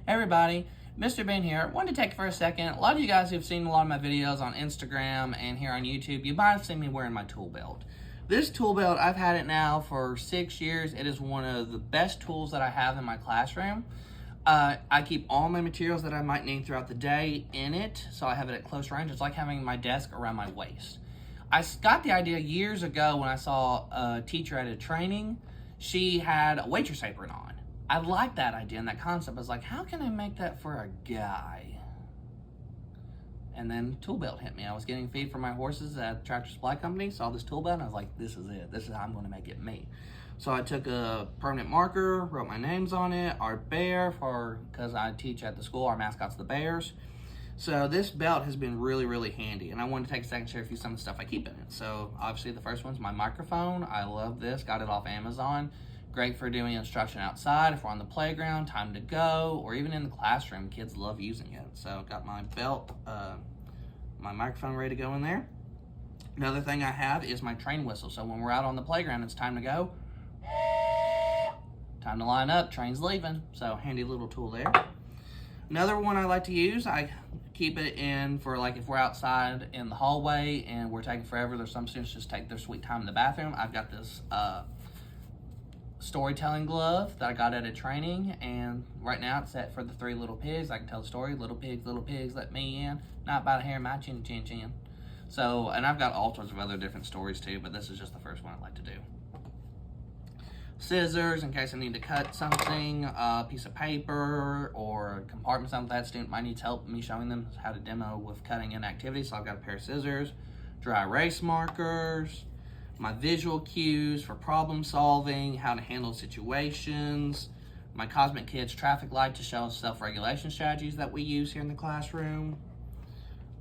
Hey everybody, Mr. Bean here. Wanted to take for a second. A lot of you guys who've seen a lot of my videos on Instagram and here on YouTube, you might have seen me wearing my tool belt. This tool belt, I've had it now for 6 years. It is one of the best tools that I have in my classroom. I keep all my materials that I might need throughout the day in it, so I have it at close range. It's like having my desk around my waist. I got the idea years ago when I saw a teacher at a training. She had a waitress apron on. I liked that idea and that concept. I was like, how can I make that for a guy? And then tool belt hit me. I was getting feed for my horses at Tractor Supply Company, saw this tool belt, and I was like, this is it. This is how I'm going to make it me. So I took a permanent marker, wrote my names on it, Art Bear, because I teach at the school, our mascot's the Bears. So this belt has been really, really handy, and I wanted to take a second to share with you some of the stuff I keep in it. So obviously the first one's my microphone. I love this, got it off Amazon. Great for doing instruction outside, if we're on the playground, time to go, or even in the classroom, kids love using it. So got my belt, my microphone ready to go in there. Another thing I have is my train whistle. So when we're out on the playground, it's time to go. Time to line up, train's leaving. So handy little tool there. Another one I like to use, I keep it in for like if we're outside in the hallway and we're taking forever, there's some students just take their sweet time in the bathroom. I've got this storytelling glove that I got at a training, and right now it's set for the 3 little pigs. I can tell the story, little pigs, let me in, not by the hair of my chin. So, and I've got all sorts of other different stories too, but this is just the first one I like to do. Scissors in case I need to cut something, a piece of paper or a compartment, something that student might need help me showing them how to demo with cutting in activities. So I've got a pair of scissors, dry erase markers, my visual cues for problem solving, how to handle situations, my Cosmic Kids traffic light to show self-regulation strategies that we use here in the classroom,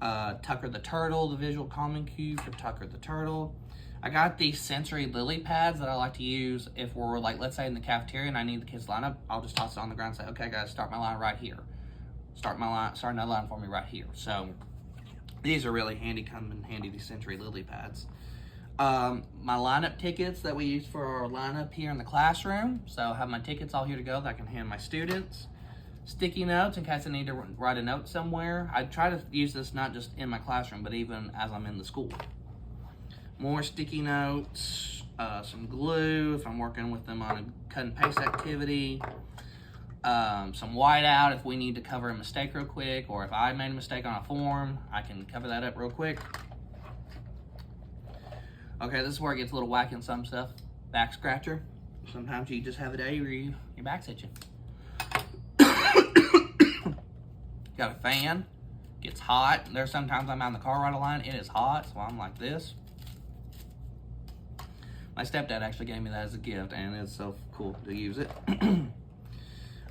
Tucker the Turtle, the visual calming cue for Tucker the Turtle. I got these sensory lily pads that I like to use if we're like, let's say in the cafeteria and I need the kids to line up, I'll just toss it on the ground and say, okay guys, start my line right here. Start another line for me right here. So these are really handy, come in handy, these sensory lily pads. My lineup tickets that we use for our lineup here in the classroom. So I have my tickets all here to go that I can hand my students. Sticky notes in case I need to write a note somewhere. I try to use this not just in my classroom, but even as I'm in the school. More sticky notes, some glue if I'm working with them on a cut and paste activity. Some whiteout if we need to cover a mistake real quick, or if I made a mistake on a form, I can cover that up real quick. Okay, this is where it gets a little wacky on some stuff. Back scratcher. Sometimes you just have a day where your back's itching. Got a fan. Gets hot. There's sometimes I'm out in the car right a line. It is hot, so I'm like this. My stepdad actually gave me that as a gift, and it's so cool to use it.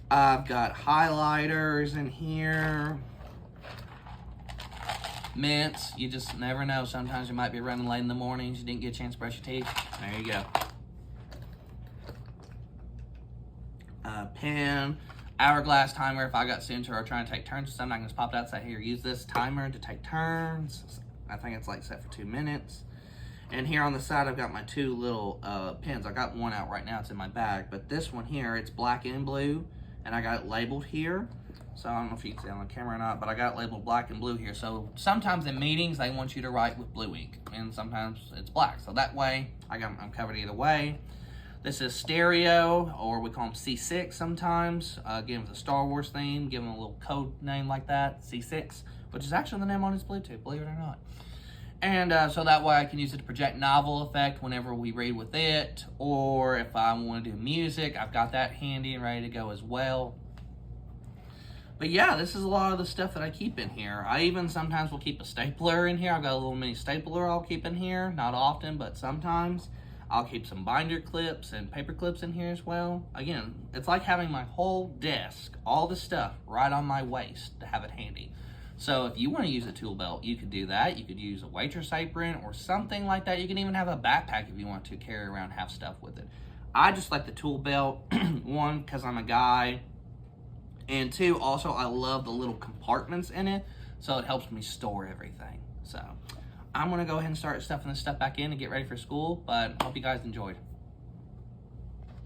I've got highlighters in here. Mints, you just never know. Sometimes you might be running late in the mornings, you didn't get a chance to brush your teeth. There you go. Pen, hourglass timer. If I got students who are trying to take turns or something, I can just pop it out and say, here, use this timer to take turns. I think it's like set for 2 minutes. And here on the side, I've got my 2 little pens. I got one out right now, it's in my bag. But this one here, it's black and blue, and I got it labeled here. So I don't know if you can see it on the camera or not, but I got it labeled black and blue here. So sometimes in meetings, they want you to write with blue ink, and sometimes it's black. So that way, I'm covered either way. This is stereo, or we call them C6 sometimes. Again, with the Star Wars theme, give them a little code name like that, C6, which is actually the name on his Bluetooth, believe it or not. And so that way I can use it to project novel effect whenever we read with it, or if I want to do music, I've got that handy and ready to go as well. But yeah, this is a lot of the stuff that I keep in here. I even sometimes will keep a stapler in here. I've got a little mini stapler I'll keep in here. Not often, but sometimes. I'll keep some binder clips and paper clips in here as well. Again, it's like having my whole desk, all the stuff right on my waist to have it handy. So if you want to use a tool belt, you could do that. You could use a waitress apron or something like that. You can even have a backpack if you want to carry around, have stuff with it. I just like the tool belt, 1, because I'm a guy, and 2, also I love the little compartments in it, so it helps me store everything. So I'm going to go ahead and start stuffing this stuff back in and get ready for school, but hope you guys enjoyed.